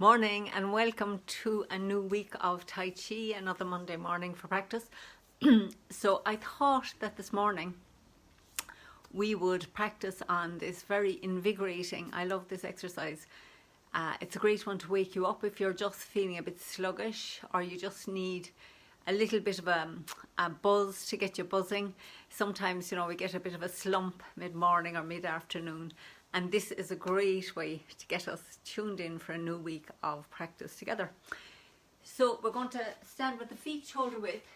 Morning and welcome to a new week of Tai Chi, another Monday morning for practice. So I thought that this morning we would practice on this very invigorating, I love this exercise. It's a great one to wake you up if you're just feeling a bit sluggish or you just need a little bit of a buzz to get you buzzing. Sometimes, we get a bit of a slump mid-morning or mid-afternoon. And this is a great way to get us tuned in for a new week of practice together. So we're going to stand with the feet shoulder width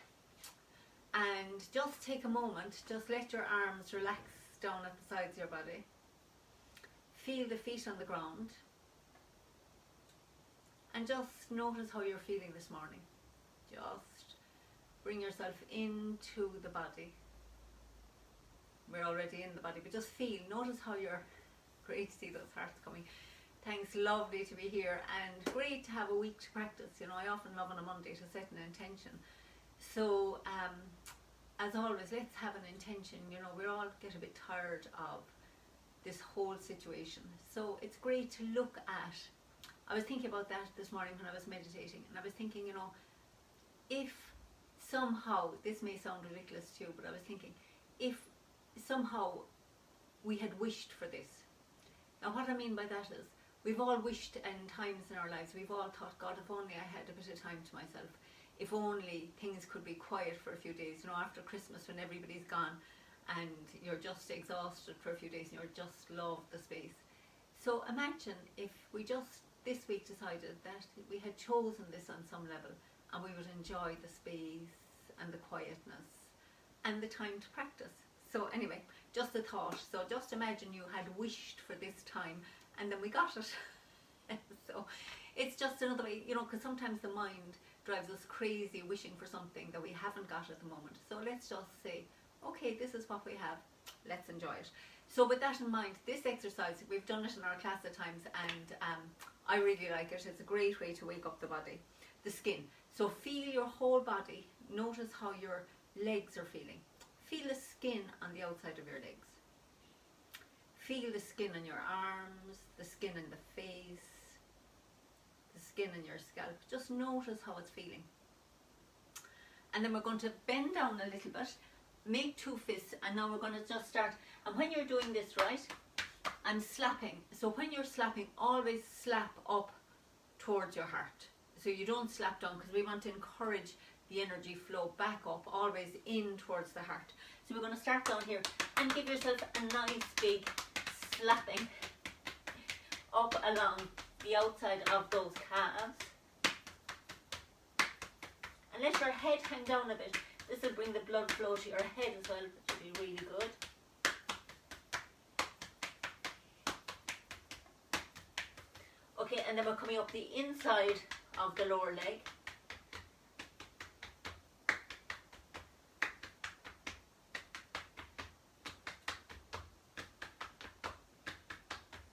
and just take a moment, just let your arms relax down at the sides of your body. Feel the feet on the ground and just notice how you're feeling this morning. Just bring yourself into the body. We're already in the body, but just feel, notice how you're. Great to see those hearts coming. Thanks, lovely to be here and great to have a week to practice. I often love on a Monday to set an intention. So as always, let's have an intention. We all get a bit tired of this whole situation. So it's great to look at, I was thinking about that this morning when I was meditating, and I was thinking, if somehow, this may sound ridiculous to you, but I was thinking, if somehow we had wished for this. Now what I mean by that is, we've all wished in times in our lives, we've all thought, God, if only I had a bit of time to myself, if only things could be quiet for a few days, after Christmas when everybody's gone and you're just exhausted for a few days and you're just love the space. So imagine if we just this week decided that we had chosen this on some level and we would enjoy the space and the quietness and the time to practice. So anyway, just a thought. So just imagine you had wished for this time and then we got it. So it's just another way, because sometimes the mind drives us crazy wishing for something that we haven't got at the moment. So let's just say, okay, this is what we have. Let's enjoy it. So with that in mind, this exercise, we've done it in our class at times and I really like it. It's a great way to wake up the body, the skin. So feel your whole body. Notice how your legs are feeling. Feel the skin on the outside of your legs. Feel the skin on your arms, the skin in the face, the skin in your scalp. Just notice how it's feeling. And then we're going to bend down a little bit, make two fists, and now we're going to just start. And when you're doing this, right, I'm slapping. So when you're slapping, always slap up towards your heart. So you don't slap down because we want to encourage the energy flow back up, always in towards the heart. So we're going to start down here and give yourself a nice big slapping up along the outside of those calves. And let your head hang down a bit. This will bring the blood flow to your head as well, which will be really good. Okay, and then we're coming up the inside of the lower leg.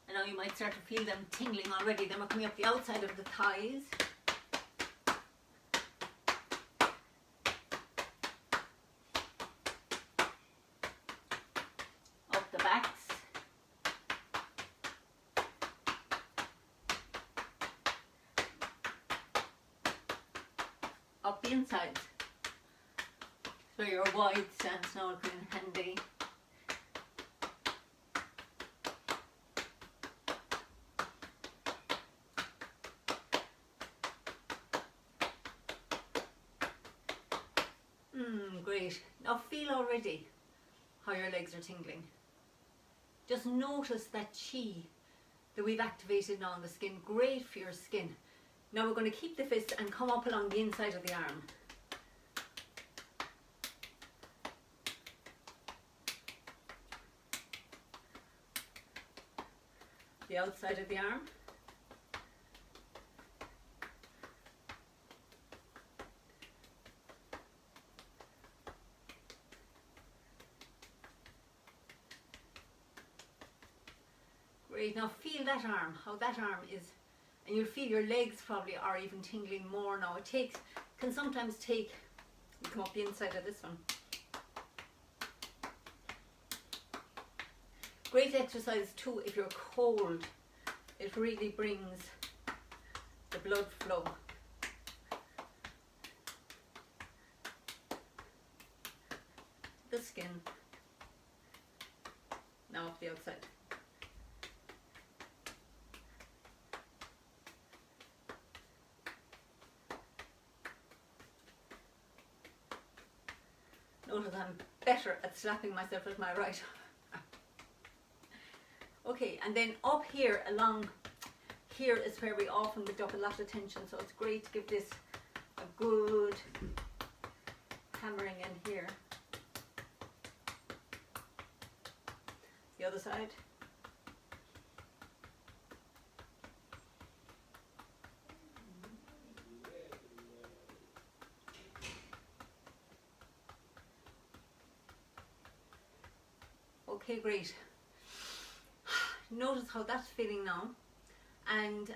And now you might start to feel them tingling already. Then we're coming up the outside of the thighs. Up the backs. Up the insides. So your wide stance now coming handy. Great. Now feel already how your legs are tingling. Just notice that chi that we've activated now on the skin. Great for your skin. Now we're going to keep the fist and come up along the inside of the arm. The outside of the arm. Great. Now feel that arm, how that arm is, and you'll feel your legs probably are even tingling more now. It can sometimes take, you come up the inside of this one. Great exercise too if you're cold. It really brings the blood flow. The skin. Now up the outside. Notice I'm better at slapping myself with my right. Okay, and then up here along here is where we often build up a lot of tension, so it's great to give this a good hammering in here. The other side. Okay, great. Notice how that's feeling now. And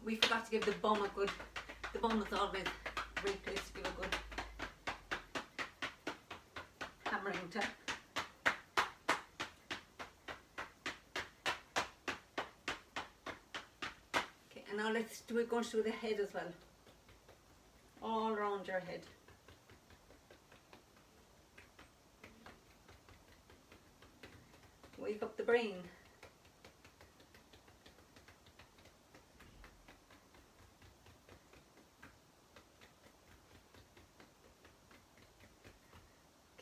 we forgot to give the bum a good, the bum is always a great place to give a good hammering to. Okay, and now we're going to do the head as well. All around your head. Wake up the brain.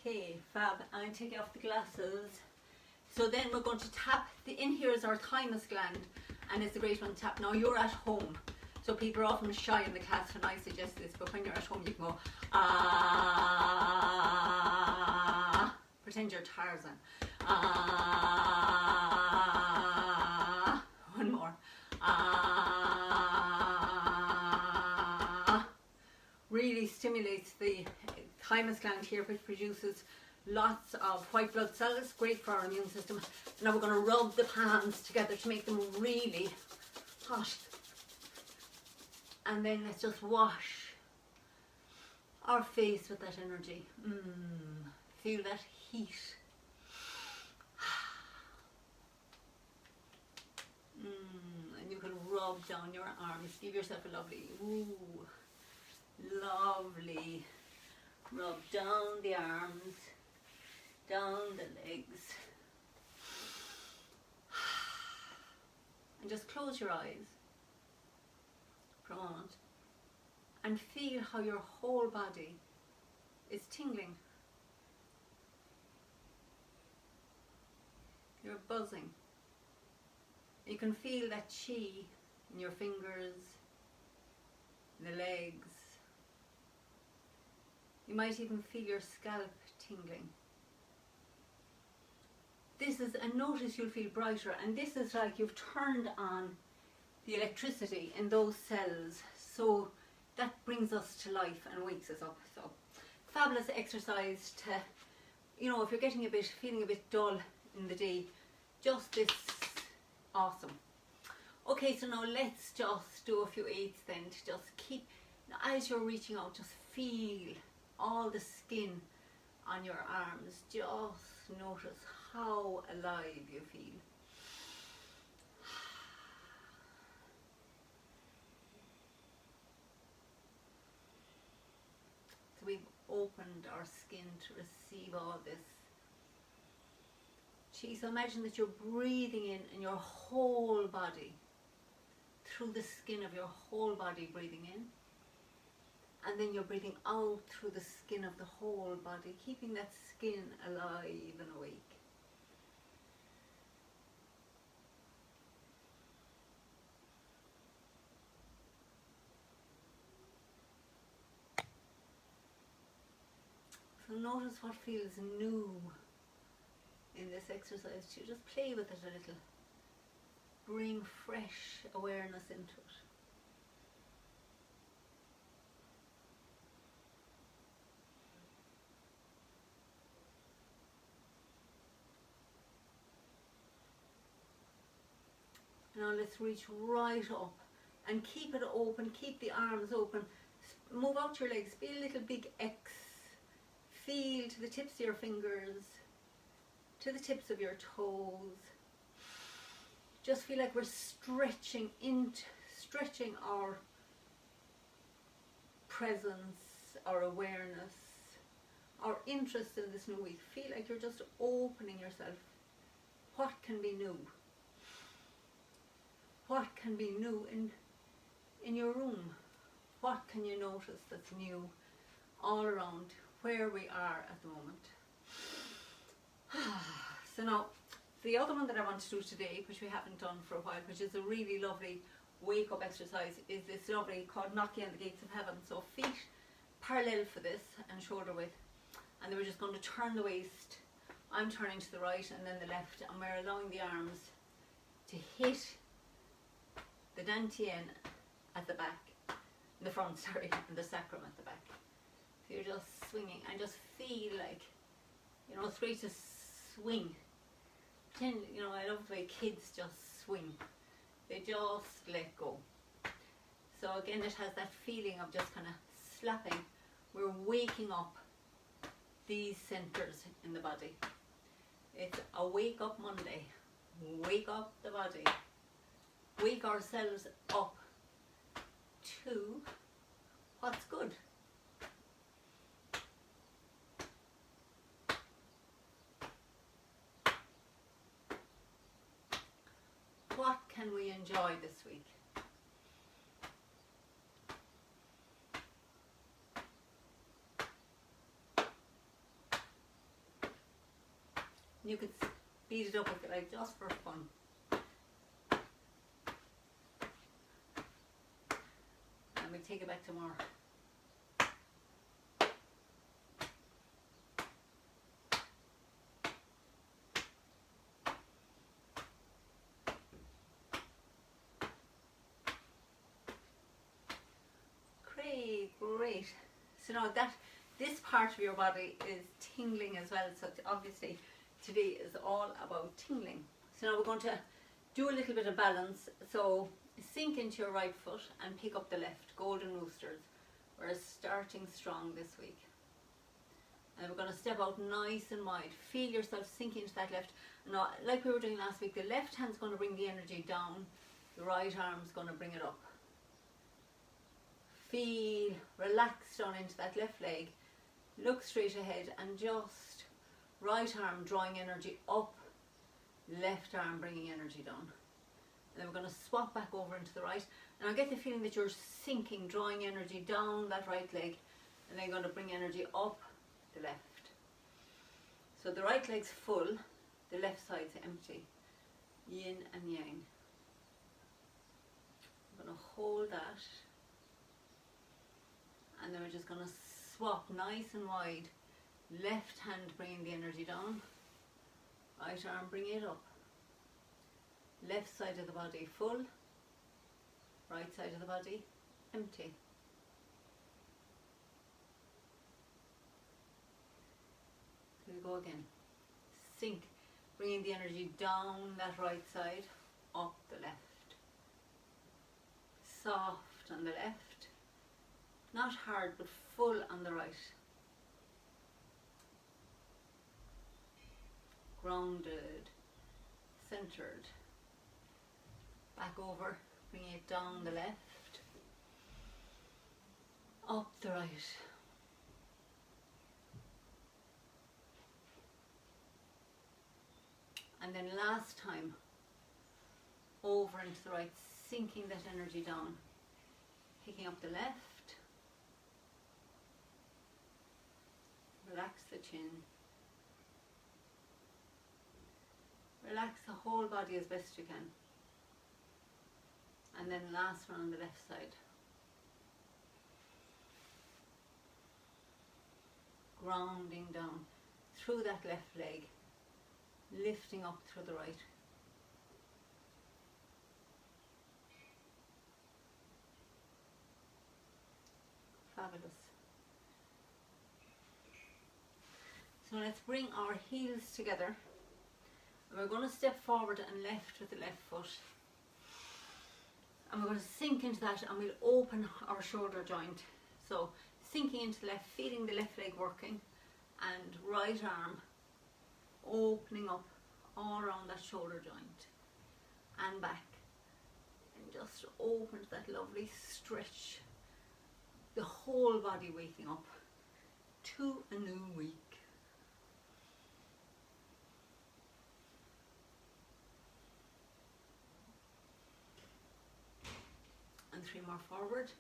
Okay, fab. I'm taking off the glasses. So then we're going to tap, in here is our thymus gland, and it's a great one to tap. Now you're at home, so people are often shy in the class when I suggest this, but when you're at home you can go, ah, pretend you're Tarzan. Ah, one more. Ah, really stimulates the thymus gland here, which produces lots of white blood cells, great for our immune system. Now we're going to rub the palms together to make them really hot. And then let's just wash our face with that energy. Feel that heat. And you can rub down your arms. Give yourself a lovely, lovely rub down the arms, down the legs. And just close your eyes for a moment and feel how your whole body is tingling. You're buzzing. You can feel that chi in your fingers, in the legs. You might even feel your scalp tingling. This is, and notice you'll feel brighter, and this is like you've turned on the electricity in those cells, so that brings us to life and wakes us up. So fabulous exercise to, you know, if you're getting feeling a bit dull in the day, just this, awesome. Okay, so now let's just do a few eights then to just keep, as you're reaching out, just feel all the skin on your arms. Just notice how alive you feel. So we've opened our skin to receive all this chi. So imagine that you're breathing in your whole body, through the skin of your whole body, breathing in. And then you're breathing out through the skin of the whole body, keeping that skin alive and awake. So notice what feels new in this exercise. You just play with it a little. Bring fresh awareness into it. Now let's reach right up and keep it open, keep the arms open. Move out your legs, be a little big X. Feel to the tips of your fingers, to the tips of your toes. Just feel like we're stretching our presence, our awareness, our interest in this new week. Feel like you're just opening yourself. What can be new? What can be new in your room? What can you notice that's new all around where we are at the moment? So now, the other one that I want to do today, which we haven't done for a while, which is a really lovely wake up exercise, is this lovely called knocking on the gates of heaven. So feet parallel for this and shoulder width, and then we're just going to turn the waist. I'm turning to the right and then the left, and we're allowing the arms to hit the dantian at the back, in the front, sorry, and the sacrum at the back. So you're just swinging and just feel like, you know, it's great to swing. Pretend, you know, I love the way kids just swing. They just let go. So again, it has that feeling of just kind of slapping. We're waking up these centers in the body. It's a wake up Monday. Wake up the body. Wake ourselves up to what's good. What can we enjoy this week? You could speed it up if you like, just for fun. And we take it back tomorrow. Great. So now that this part of your body is tingling as well, so obviously today is all about tingling. So now we're going to do a little bit of balance. So sink into your right foot and pick up the left, golden roosters. We're starting strong this week. And we're going to step out nice and wide. Feel yourself sink into that left. Now, like we were doing last week, the left hand's going to bring the energy down, the right arm's going to bring it up. Feel relaxed down into that left leg. Look straight ahead and just right arm drawing energy up, left arm bringing energy down. And then we're going to swap back over into the right. And I get the feeling that you're sinking, drawing energy down that right leg, and then you're going to bring energy up the left. So the right leg's full, the left side's empty. Yin and yang. I'm going to hold that. And then we're just going to swap nice and wide. Left hand bringing the energy down. Right arm bringing it up. Left side of the body full. Right side of the body empty. Here we go again. Sink. Bringing the energy down that right side, up the left. Soft on the left. Not hard, but full on the right. Grounded, centered. Back over, bringing it down the left. Up the right. And then last time, over into the right, sinking that energy down. Picking up the left. Relax the chin. Relax the whole body as best you can. And then last one on the left side. Grounding down through that left leg, lifting up through the right. Fabulous. So let's bring our heels together. We're going to step forward and left with the left foot. And we're going to sink into that and we'll open our shoulder joint. So sinking into the left, feeling the left leg working, and right arm opening up all around that shoulder joint and back. And just open to that lovely stretch. the whole body waking up to a new week. And 3 more forward.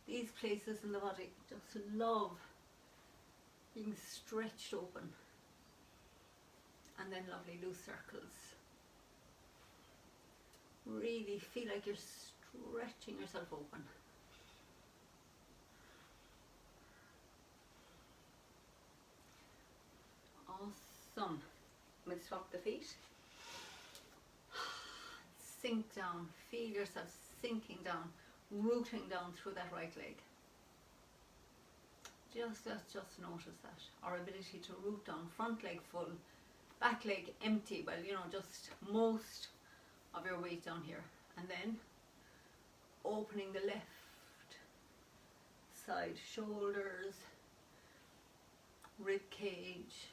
These places in the body just love being stretched open. And then lovely loose circles. Really feel like you're stretching yourself open. Awesome. We'll swap the feet. Sink down. Feel yourself sinking down, rooting down through that right leg. Just notice that. Our ability to root down, front leg full, back leg empty, well, you know, just most of your weight down here. And then opening the left side, shoulders, rib cage,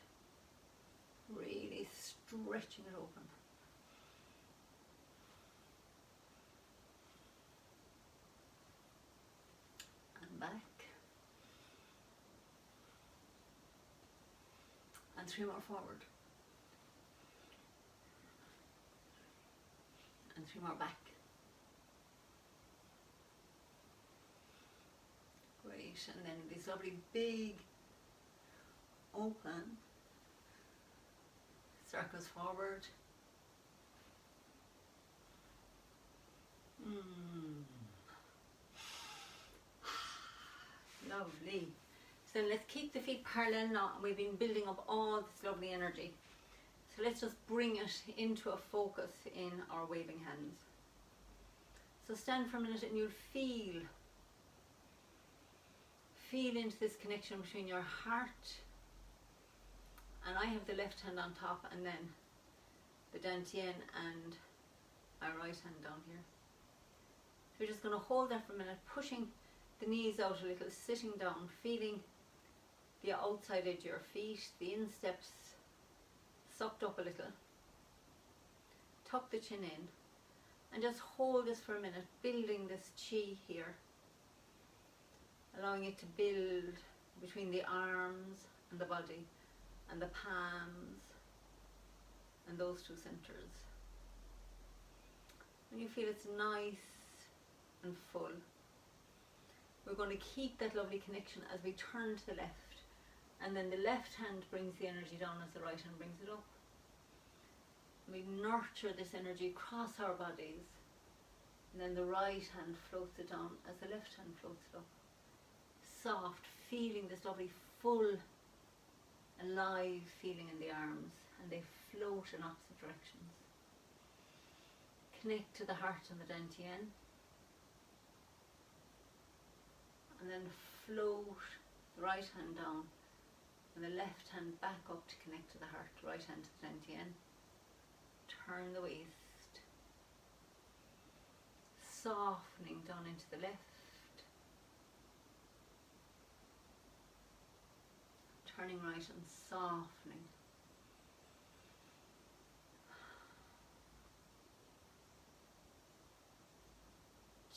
really stretching it open. And back. And 3 more forward. And 3 more back. Great, and then these lovely big open circles forward. Lovely. So let's keep the feet parallel now, and we've been building up all this lovely energy. So let's just bring it into a focus in our waving hands. So stand for a minute and you'll feel into this connection between your heart, and I have the left hand on top, and then the dantian and my right hand down here. So we're just going to hold that for a minute, pushing the knees out a little, sitting down, feeling the outside edge of your feet, the insteps sucked up a little. Tuck the chin in and just hold this for a minute, building this chi here, allowing it to build between the arms and the body and the palms and those 2 centers. When you feel it's nice and full, we're going to keep that lovely connection as we turn to the left, and then the left hand brings the energy down as the right hand brings it up. We nurture this energy across our bodies, and then the right hand floats it down as the left hand floats it up. Soft, feeling this lovely full, alive feeling in the arms, and they float in opposite directions. Connect to the heart and the dantian, and then float the right hand down and the left hand back up to connect to the heart, right hand to the dantian. Turn the waist, softening down into the left, turning right and softening.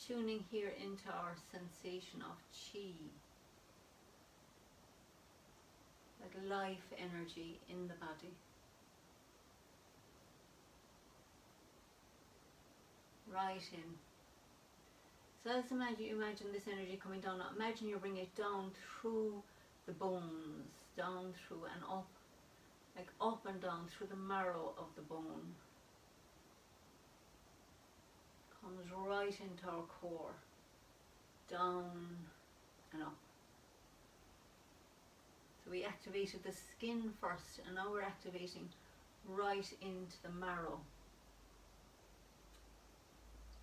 Tuning here into our sensation of chi, that life energy in the body. Right in. So let's imagine this energy coming down. Imagine you bring it down through the bones, down through and up, like up and down through the marrow of the bone. Comes right into our core, down and up. So we activated the skin first, and now we're activating right into the marrow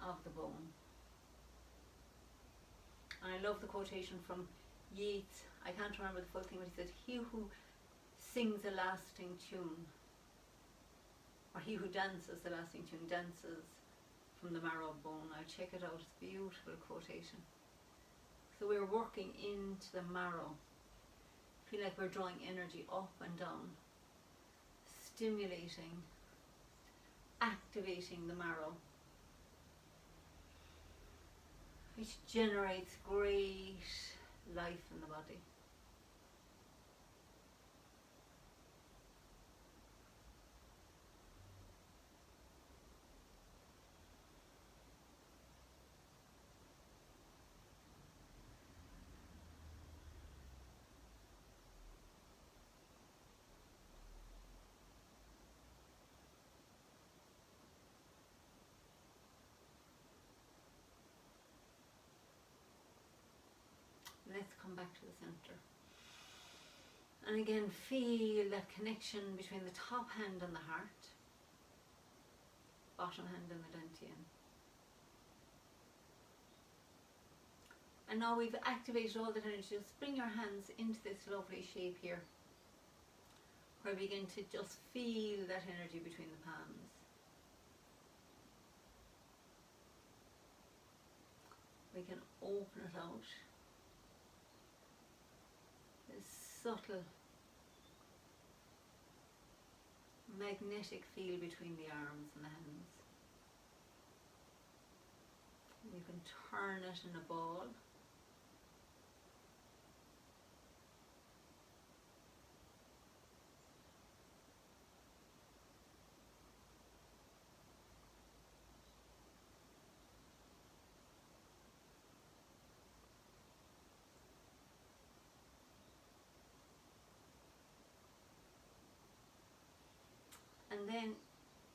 of the bone. And I love the quotation from Yeats. I can't remember the full thing, but he said, "He who sings a lasting tune, or he who dances a lasting tune, dances from the marrow of bone." I'll check it out, it's a beautiful quotation. So we're working into the marrow. Feel like we're drawing energy up and down, stimulating, activating the marrow. We which generates great life in the body. Let's come back to the center. And again, feel that connection between the top hand and the heart, bottom hand and the dantian. And now we've activated all that energy. Just bring your hands into this lovely shape here, where we begin to just feel that energy between the palms. We can open it out. Subtle magnetic feel between the arms and the hands. You can turn it in a ball. And then,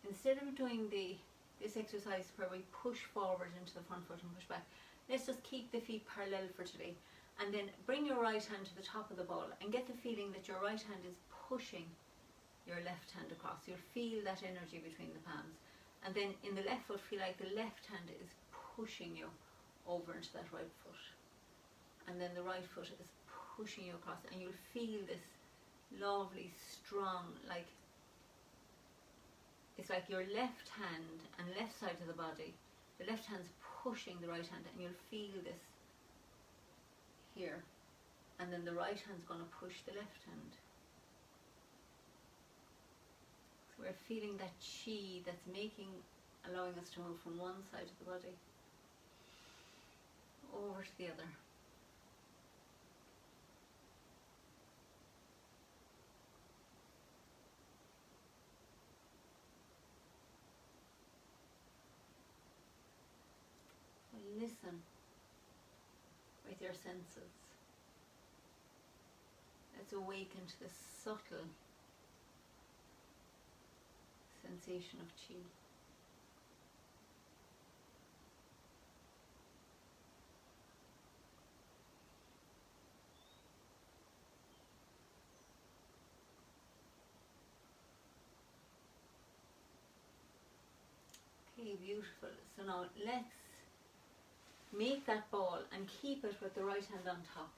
instead of doing this exercise where we push forward into the front foot and push back, let's just keep the feet parallel for today. And then bring your right hand to the top of the ball and get the feeling that your right hand is pushing your left hand across. You'll feel that energy between the palms. And then in the left foot, feel like the left hand is pushing you over into that right foot. And then the right foot is pushing you across. And you'll feel this lovely, strong, like, it's like your left hand and left side of the body, the left hand's pushing the right hand, and you'll feel this here, and then the right hand's going to push the left hand. So we're feeling that chi that's allowing us to move from one side of the body over to the other. Listen with your senses. Let's awaken to the subtle sensation of chi. Okay, beautiful. So now let's make that ball and keep it with the right hand on top,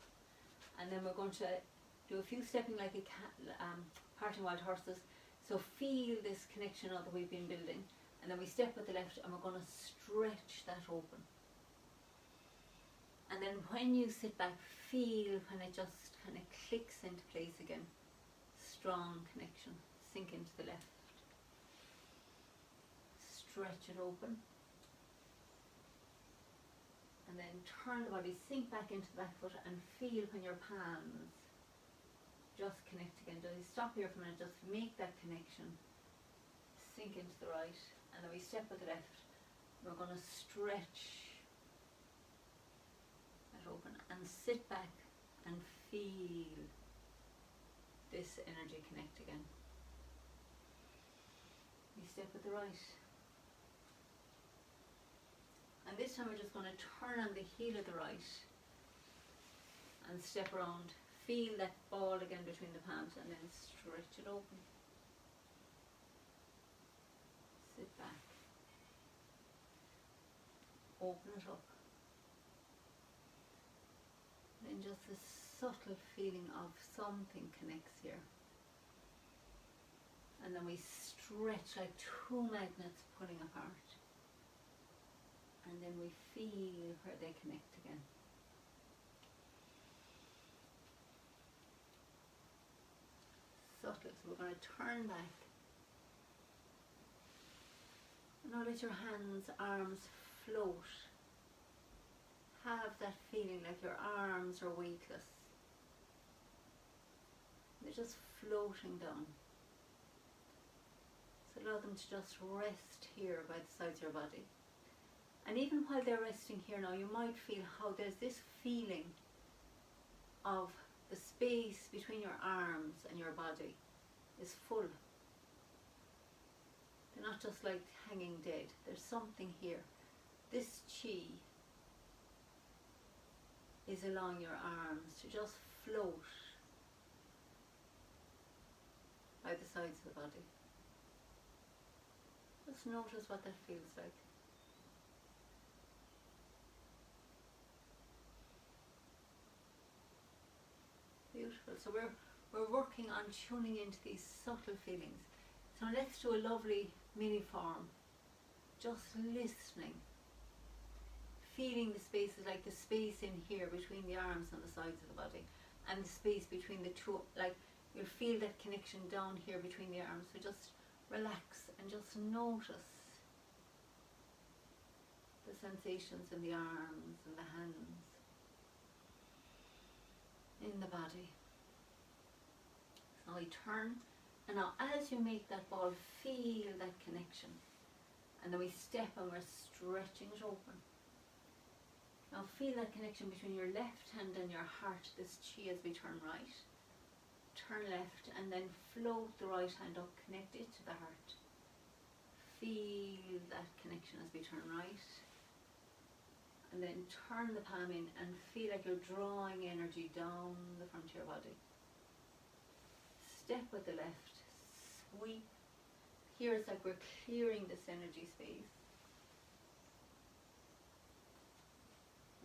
and then we're going to do a few stepping like a parting wild horses. So feel this connection now that we've been building, and then we step with the left and we're going to stretch that open. And then when you sit back, feel when it just kind of clicks into place again. Strong connection. Sink into the left. Stretch it open. And then turn the body, sink back into the back foot, and feel when your palms just connect again. Just stop here for a minute, just make that connection. Sink into the right, and then we step with the left. We're going to stretch that open and sit back and feel this energy connect again. We step with the right. And this time we're just going to turn on the heel of the right and step around. Feel that ball again between the palms, and then stretch it open. Sit back. Open it up. Then just a subtle feeling of something connects here. And then we stretch like two magnets pulling apart. And then we feel where they connect again. Subtle. So we're going to turn back. Now let your hands, arms float have that feeling like your arms are weightless. They're just floating down. So allow them to just rest here by the sides of your body. And even while they're resting here now, you might feel how there's this feeling of the space between your arms and your body is full. They're not just like hanging dead. There's something here. This chi is allowing your arms to just float by the sides of the body. Just notice what that feels like. Beautiful. So we're working on tuning into these subtle feelings. So let's do a lovely mini form. Just listening. Feeling the spaces, like the space in here between the arms and the sides of the body, and the space between the two, like you'll feel that connection down here between the arms. So just relax and just notice the sensations in the arms and the hands, in the body. So we turn, and now as you make that ball, feel that connection, and then we step and we're stretching it open. Now feel that connection between your left hand and your heart, this chi, as we turn right. Turn left and then float the right hand up, connect it to the heart. Feel that connection as we turn right. And then turn the palm in and feel like you're drawing energy down the front of your body. Step with the left, sweep. Here it's like we're clearing this energy space.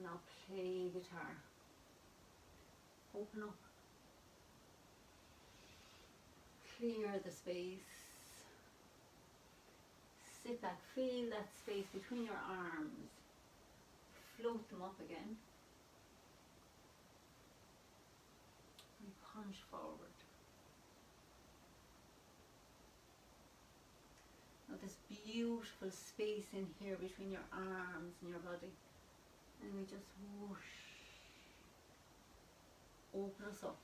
Now play guitar. Open up. Clear the space. Sit back. Feel that space between your arms. Float them up again. And punch forward. Now this beautiful space in here between your arms and your body. And we just whoosh, open us up,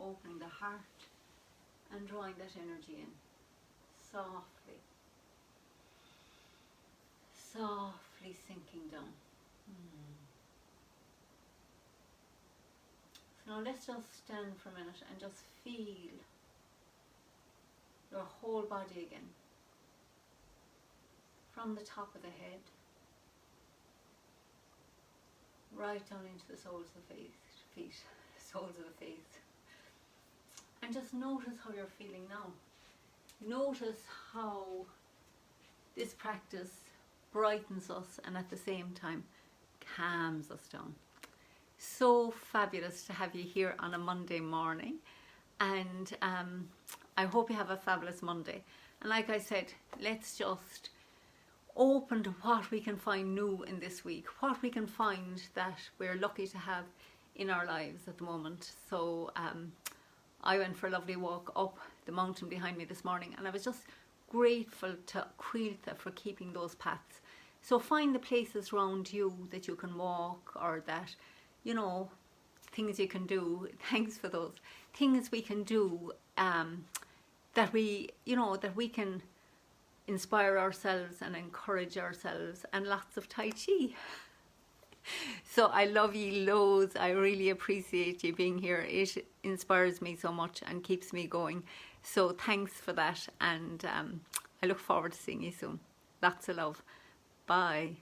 opening the heart and drawing that energy in, softly, softly sinking down. So now let's just stand for a minute and just feel your whole body again. From the top of the head, right down into the soles of the feet, soles of the face. And just notice how you're feeling now. Notice how this practice brightens us and at the same time calms us down. So fabulous to have you here on a Monday morning, and I hope you have a fabulous Monday. And like I said, let's just open to what we can find new in this week, what we can find that we're lucky to have in our lives at the moment. So I went for a lovely walk up the mountain behind me this morning, and I was just grateful to Quilta for keeping those paths. So find the places around you that you can walk, or that, you know, things you can do. Thanks for those things we can do, that we, you know, that we can inspire ourselves and encourage ourselves, and lots of Tai Chi. So I love you loads. I really appreciate you being here. It inspires me so much and keeps me going. So thanks for that, and I look forward to seeing you soon. Lots of love. Bye.